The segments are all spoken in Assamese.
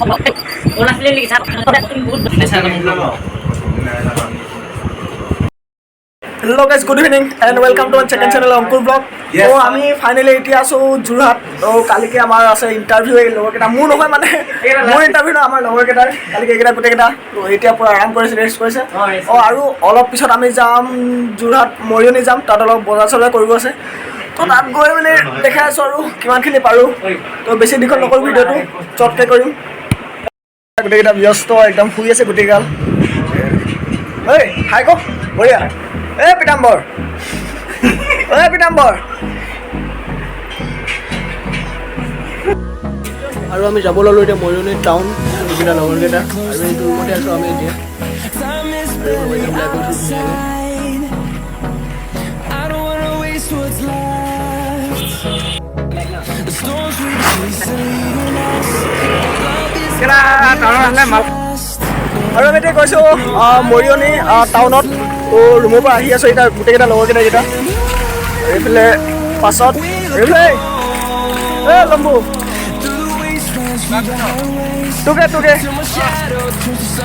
Hello guys, good evening and welcome to our second channel Ankur Vlog. So আমি ফাইনালি এতিয়া আছো যোৰহাট। তো কালিকে আমাৰ আছে ইন্টাৰভিউ এই লগৰ কেইটা মোৰ নহয় মানে মোৰ ইন্টাৰভিউ না আমাৰ লগৰ কেইটাৰ কালিকে এইকেইটা গোটেইকেইটা তো এতিয়া পুৰা আৰাম কৰিছে ৰেষ্ট কৰিছে আৰু অলপ পিছত আমি যাম যোৰহাট মৰিয়নি যাম তাত অলপ বজাৰ চজাৰ কৰিব আছে তো তাত গৈ মানে দেখাই আছো আৰু কিমানখিনি পাৰোঁ তো বেছি দীঘল নকৰোঁ ভিডিঅ'টো চটকে কৰিম গোটেইকেইটা ব্যস্ত একদম শুই আছে গোটেইগাল ঐ হাই ক বঢ়িয়া পিতাম্বৰ পিতাম্বৰ আৰু আমি যাব ল'লোঁ এতিয়া মৰিয়নি টাউন এইকেইটা লগৰকেইটা আৰু এইটো ৰুমতে আছোঁ আমি এতিয়া আৰু আমি এতিয়া গৈছোঁ মৰিয়নি টাউনত ৰুমৰ পৰা আহি আছোঁ এতিয়া গোটেইকেইটা লগৰকেইটা এইকেইটা এইফালে পাছত এইফালে লম্বু তোকে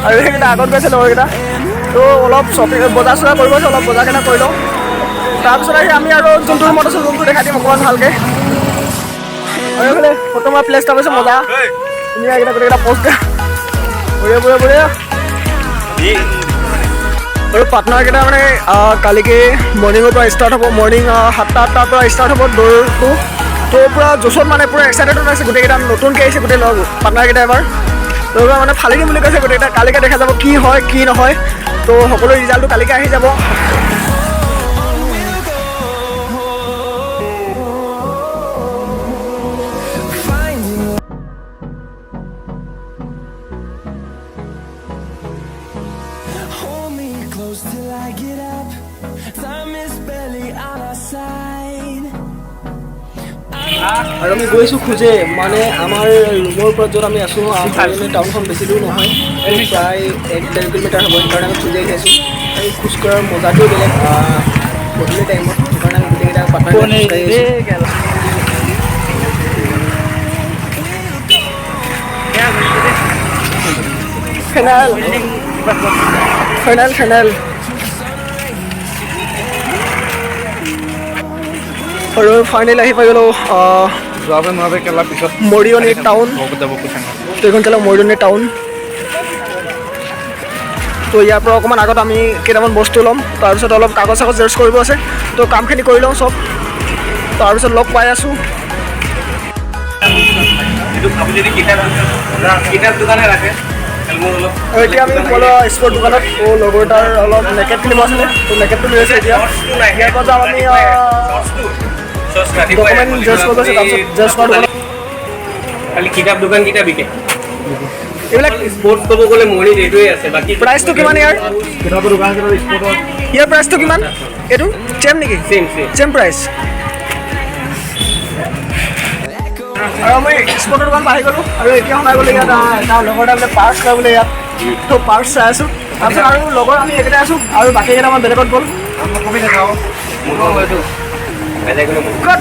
আৰু সেইকেইটা আগত গৈছে লগৰকেইটা তো অলপ শ্বপিং বজাৰ চজাৰ কৰিব আছে অলপ বজাৰকেইটা কৰি লওঁ তাৰপিছত আহি আমি আৰু যোনটো ৰুমত আছোঁ ৰুমটো দেখাই দিম অকণমান ভালকৈ আৰু এইফালে ফটো মাৰা প্লেচ এটা পাইছোঁ মজা ধুনীয়াকেইটা গোটেইকেইটা পষ্ট বঢ়িয়া আৰু পাৰ্টনাৰকেইটা মানে কালিকে মৰ্ণিঙৰ পৰা ষ্টাৰ্ট হ'ব মৰ্ণিং 7-8টাৰ পৰা ষ্টাৰ্ট হ'ব দৌৰটো তো পূৰা জোচত মানে পূৰা এক্সাইটেড আছে গোটেইকেইটা নতুনকৈ আহিছে গোটেই লগ পাৰ্টনাৰকেইটা এবাৰ তো এবাৰ মানে ফালি দিম বুলি কৈছে গোটেইকেইটা কালিকে দেখা যাব কি হয় কি নহয় তো সকলো ৰিজাল্টটো কালিকে আহি যাব আৰু আমি গৈছোঁ খোজে মানে আমাৰ ৰুমৰ পৰা য'ত আমি আছোঁ টাউনখন বেছি দূৰ নহয় প্ৰায় 1-1.5 কিলোমিটাৰ হ'ব সেইকাৰণে আমি খোজে আহি আছোঁ আৰু খোজ কঢ়াৰ মজাটোও বেলেগ গধূলি টাইমত সেইকাৰণে আমি গোটেইকেইটা ফেনাইল আৰু ফাইনেল আহি পাই গ'লোঁ মৰিয়নি টাউন এইখন খেলা মৰিয়নি টাউন তো ইয়াৰ পৰা অকণমান আগত আমি কেইটামান বস্তু ল'ম তাৰপিছত অলপ কাগজ চাগজ জেৰক্স কৰিব আছে তো কামখিনি কৰি লওঁ চব তাৰপিছত লগ পাই আছোঁ এতিয়া আমি স্পৰ্ট দোকানত লগৰ এটাৰ অলপ নেকেট কিনিব আছিলে তো নেকেটটো লৈ আছে এতিয়া ইয়াৰ পৰা যাম আমি ডকুমেণ্ট জেৰক্স কৰিব আছে তাৰপিছত জেৰক্স কৰা দোকানত খালি কিতাপ দোকান কেইটা বিকে এইবিলাক স্পৰ্টছ ক'ব গ'লে মৰিত এইটোৱে আছে বাকী প্ৰাইচটো কিমান ইয়াৰ কিতাপৰ দোকান স্পৰ্টৰ ইয়াৰ প্ৰাইচটো কিমান এইটো চেম নেকি চেম প্ৰাইচ আৰু আমি স্পৰ্টৰ দোকান আহি গ'লোঁ আৰু এতিয়া সোমাই গ'লোঁ ইয়াত এটা লগৰ এটা বোলে পাৰ্চ লয় বোলে ইয়াত তো পাৰ্চ চাই আছোঁ তাৰপিছত আৰু লগৰ আমি একেটাই আছোঁ আৰু বাকী কেইটামান বেলেগত গ'ল কবি দেখাওঁ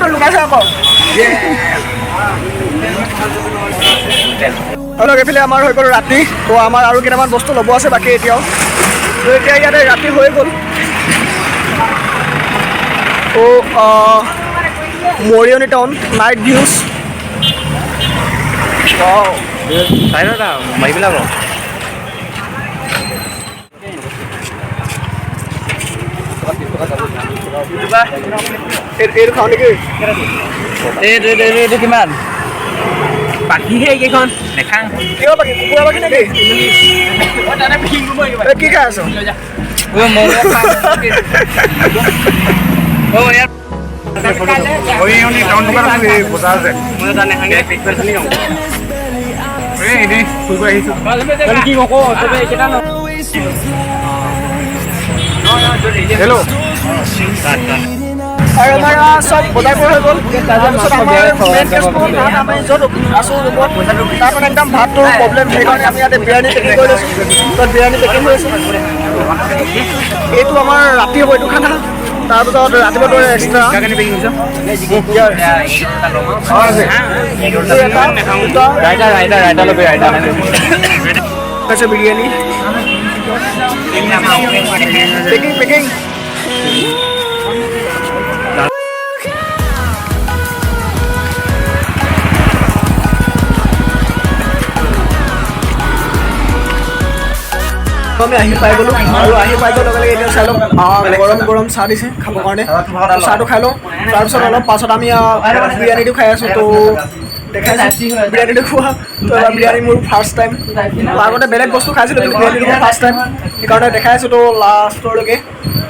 তই লুকাইছে আকৌ আৰু এইফালে আমাৰ হৈ গ'ল ৰাতি তো আমাৰ আৰু কেইটামান বস্তু ল'ব আছে বাকী এতিয়াও তো এতিয়া ইয়াতে ৰাতি হৈ গ'ল তো মৰিয়নি টাউন নাইট ভিউজ মাৰি পেলাব এইটো খাওঁ নেকি এইটো কিমান বাকীহে এইকেইখন নেখাওঁ কিয় বাকী কুকুৰা বাকী নেকি কি খাই আছ হেল্ল' আৰু আমাৰ চব বজাৰবোৰ হৈ গ'ল তাৰপিছত আমাৰ মেইন কেছবোৰ তাত আমি য'ত আছোঁ ৰুমত তাত মানে একদম ভাতটোৰ প্ৰব্লেম সেইকাৰণে আমি ইয়াতে বিৰিয়ানী পেকিং কৰি লৈছোঁ তাত বিৰিয়ানী পেকিং হৈ আছে এইটো আমাৰ ৰাতি হ'ব এইটো খানা তাৰপিছত ৰাতিপুৱাটো এক্সট্ৰা কাকানি পেকিং কৰিছ আছে বিৰিয়ানী পেকিং পেকিং আমি আহি পাই গ'লো আৰু আহি পাই যোৱাৰ লগে লগে এতিয়া চাই লওক গৰম গৰম চাহ দিছে খাবৰ কাৰণে চাহটো খাই লওঁ তাৰপিছত অলপ পাছত আমি বিৰিয়ানীটো খাই আছোঁ তো দেখাইছোঁ বিৰিয়ানীটো খোৱা তো এবাৰ বিৰিয়ানী মোৰ ফাৰ্ষ্ট টাইম আগতে বেলেগ বস্তু খাইছিলোঁ কিন্তু বিৰিয়ানীটো মোৰ ফাৰ্ষ্ট টাইম সেইকাৰণে দেখাই আছোঁ তো লাষ্টলৈকে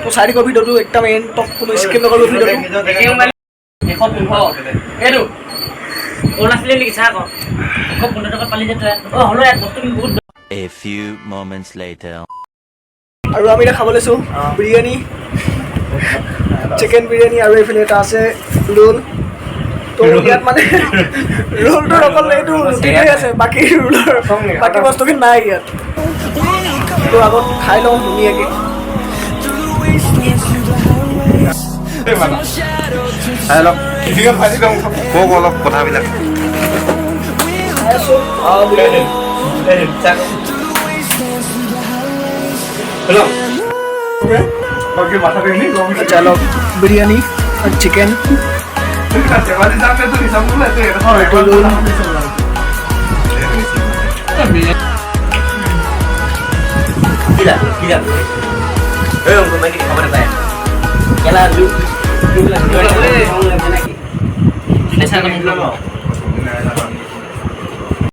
তো চাই দিব ভিডিঅ'টো একদম এণ্ডত কোনো স্কিপ নকৰিব ভিডিঅ'টো A few moments later. আৰু আমি এতিয়া খাব লৈছোঁ বিৰিয়ানী চিকেন বিৰিয়ানী আৰু এইফালে এটা আছে ৰোল তো ইয়াত মানে ৰোলটোৰ অকল এইটো ৰুটিটোৱে আছে বাকী ৰোলৰ বাকী বস্তুখিনি নাই ইয়াত তো আগত খাই লওঁ ধুনীয়াকৈ কওক অলপ কথাবিলাক খাই আছোঁ বিৰিয়ানী चलो बिरयानी और चिकन Gila.